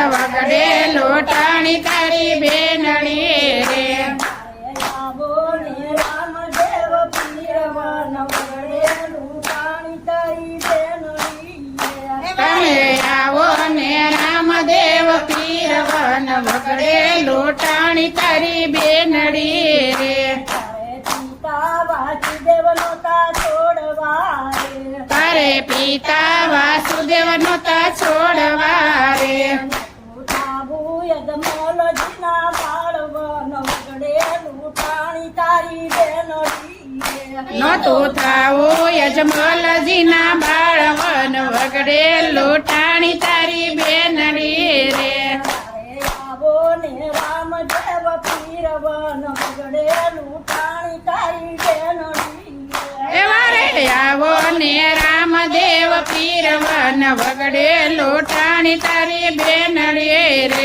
વગડે લોટાણી તારી બેનડી રે આવો ને રામદેવ પીરવન વગડે લોટાણી તારી બેનડી તમે આવો ને રામદેવ પીરવન વગડે લોટાણી તારી બેનડી રે પિતા વાસુદેવ નોતા છોડવા રે તારે પિતા વાસુદેવ નોતા છોડવા રે થાબુ યજમલજીના બાળવન વગડે લૂંટાણી તારી બેનડી નતું થાવું યજમલજીના બાળવન વગડે લોટાણી તારી બેનડી રે આવો ને રામદેવ પીરવન વગડે લૂંટાણી તારી બેનડી એવા રે આવો ને રામદેવ પીરવન વગડે લોટાણી તારી બેનડી રે